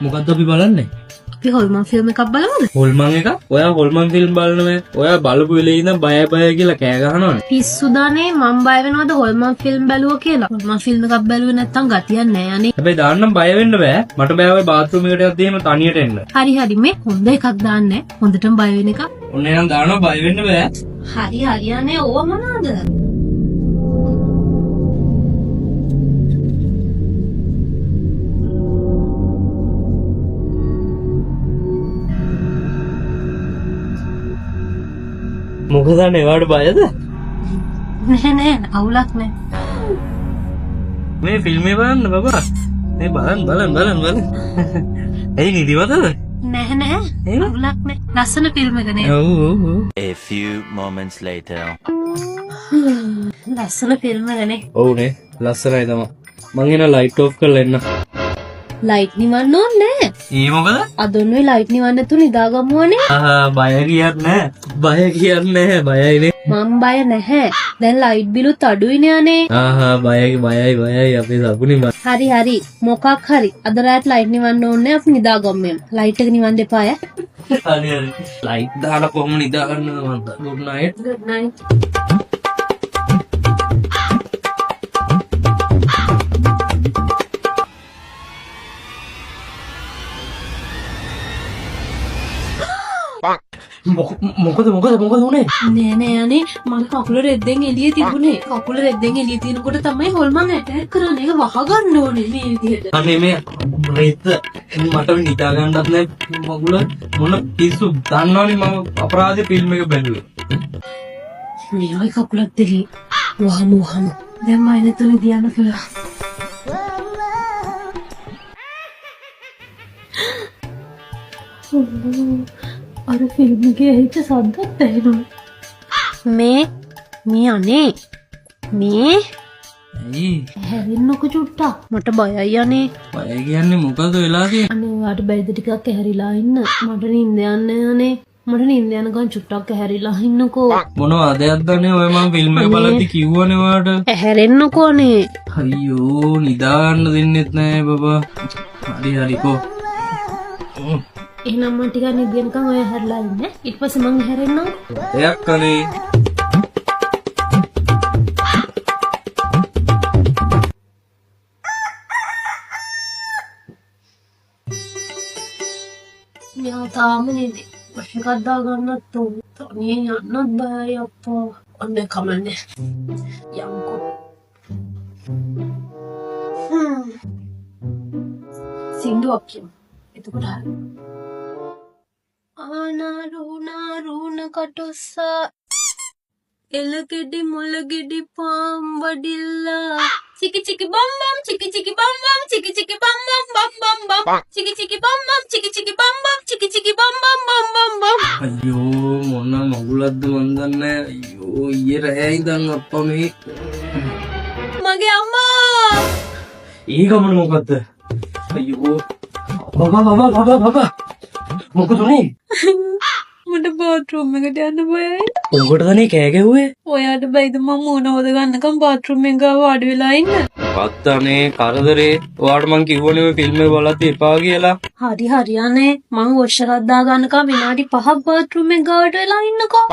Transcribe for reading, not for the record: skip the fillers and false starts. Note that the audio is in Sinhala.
මොකද්ද අපි බලන්නේ? අපි හොල්මන් ෆිල්ම් එකක් බලමුද? හොල්මන් එක? ඔයා හොල්මන් ෆිල්ම් බලනවද? ඔයා බලපු වෙලේ ඉඳන් බය කියලා කෑ ගහනවනේ. පිස්සුදානේ මම බය වෙනවද හොල්මන් ෆිල්ම් බැලුවා කියලා? හොල්මන් ෆිල්ම් එකක් බැලුවේ නැත්තම් ගතියක් නෑ අනේ. හැබැයි දාන්නම් බය වෙන්න බෑ. මට බෑ ඔය බාත්රූම් එකට යද්දී එහෙම තනියට එන්න. හරි හරි මේ හොඳ එකක් දාන්නේ. හොඳටම බය වෙන එක. ඔන්න එහෙනම් දානවා බය වෙන්න බෑ. හරි හරියන්නේ ඕව මොනවාද? මොකද නෙවාට බයද? නෑ අවුලක් නෑ. මේ ෆිල්ම් එක බලන්න බබා. මේ බලන්න. ඇයි නිදිමතද? නෑ අවුලක් නෑ. ලස්සන ෆිල්ම් එක නේ. ඔව්. A few moments later. ලස්සන ෆිල්ම් එක නේ. ඔව් නේ. ලස්සනයි තමයි. මං එන ලයිට් ඔෆ් කරලා එන්න. ලයිට් නිවන්න ඕනේ නෑ. ඒ මොකද? අදොන්නේ ලයිට් නිවන්න නැතුව නිදාගමුවනේ. බය කියන්නේ නැහැ. බයයිනේ. මම බය නැහැ. දැන් ලයිට් බිලුත් අඩුයිනේ අනේ. බයයි අපේ සපුනේ බය. හරි මොකක් හරි අද රාත් ලයිට් නිවන්න ඕනේ අපි නිදාගමු. ලයිට් එක නිවන්න එපා ඈ. හරි. ලයිට් දාලා කොහොම නිදා ගන්නද මන්ද? good night. good night. මොකද උනේ? නෑ අනේ මගේ කකුල රෙද්දෙන් එළිය තිබුණේ. කකුල රෙද්දෙන් එළිය තියෙනකොට තමයි හොල්මන් ඇටැක් කරන්නේ. ඒක වහගන්න ඕනේ මේ විදිහට. අනේ මේ රෙද්ද මට නිදා ගන්නත් නෑ මගුල මොන පිස්සු දන්නවනේ මම අපරාධ ෆිල්ම් එක බැලුවේ. මේ වගේ කකුලක් දෙලි. වහම. දැන් මම එනතුනේ දියන්න කියලා. අර ෆිල්ම් එකේ හිට සද්දත් ඇහෙනවා. මේ අනේ ඇයි? හැරෙන්නකො චුට්ටක්. මට බයයි අනේ. බය කියන්නේ මොකද වෙලා තියෙන්නේ? අනේ ඔයාට බැයිද ටිකක් ඇහැරිලා ඉන්න. මට නිින්ද යන්නේ අනේ. මට නිින්ද යනකන් චුට්ටක් ඇහැරිලා ඉන්නකෝ. මොනවද යද්දන්නේ ඔය මම ෆිල්ම් එක බලද්දි කිව්වනේ ඔයාට. ඇහැරෙන්නකෝ අනේ. අයියෝ නිදා ගන්න දෙන්නෙත් නෑ බබා. හරි කෝ. එහෙනම් මම ටිකක් නිදිනකන් ඔය හැරලා ඉන්න. ඊට පස්සේ මං හැරෙන්නම්. එයක් අනේ. මෙයා තාම නෙදි. එකක් දාගන්නත් ඕන. තනියෙන් යන්නත් බයයි අප්පා. ඔන්න කමන්නේ. යම්කෝ. සින්දුවක් කියමු. එතකොට හරි. ආනාරුණ කටොස්සා එලගෙඩි මොලගෙඩි පාම් වඩිල්ලා චිකි චිකි බම් බම් චිකි චිකි බම් බම් චිකි චිකි බම් බම් බම් බම් බම් චිකි චිකි බම් බම් චිකි චිකි බම් බම් චිකි චිකි බම් බම් බම් බම් අයියෝ මොන මගුලක්ද මන් දන්නේ. අයියෝ ඊයේ රෑ ඉඳන් අප්පා මේ මගේ අම්මා ඒ ගමන මොකද්ද? අයියෝ බබා මොකද උනේ? මට බාත්රූම් එකට යන්න බයයි. උඹටදනේ කෑ ගැහුවේ? ඔයාට බයිද මම මූණ හොද ගන්නකම් බාත්රූම් එක ගාව වාඩි වෙලා ඉන්න. වත්තනේ කරදරේ. ඔයාට මං කිව්වනේ ඔය ෆිල්ම් එක බලද්දි එපා කියලා. හරියන්නේ මම වොෂරක් දා ගන්නකම් විනාඩි 5ක් බාත්රූම් එක ගාවට වෙලා ඉන්නකෝ.